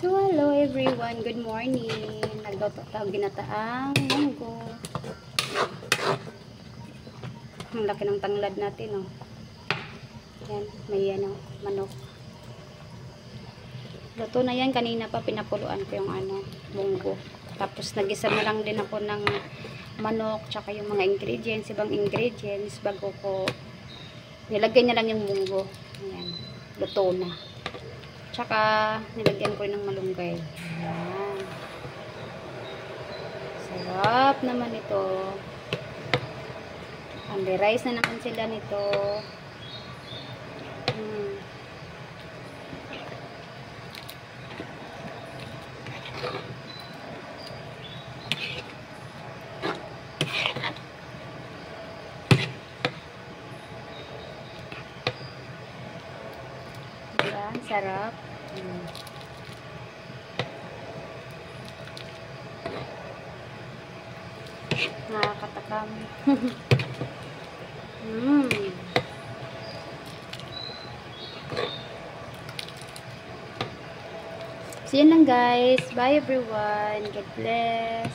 So, hello everyone. Good morning. Nagluto tayo ginataang munggo. Ang laki ng tanglad natin, oh. Yan, may manok. Luto na yan. Kanina pa pinapuluan ko yung munggo. Tapos nagisa na lang din ako ng manok, tsaka yung mga ingredients, ibang ingredients, bago ko nilagay na lang yung munggo. Ayan, luto na. Tsaka nilagyan ko rin ng malunggay. Ayan. Sarap naman ito. Only rice na naman sila nito. Ayan, sarap. Nakakatakam. So, yun lang guys. Bye everyone. God bless.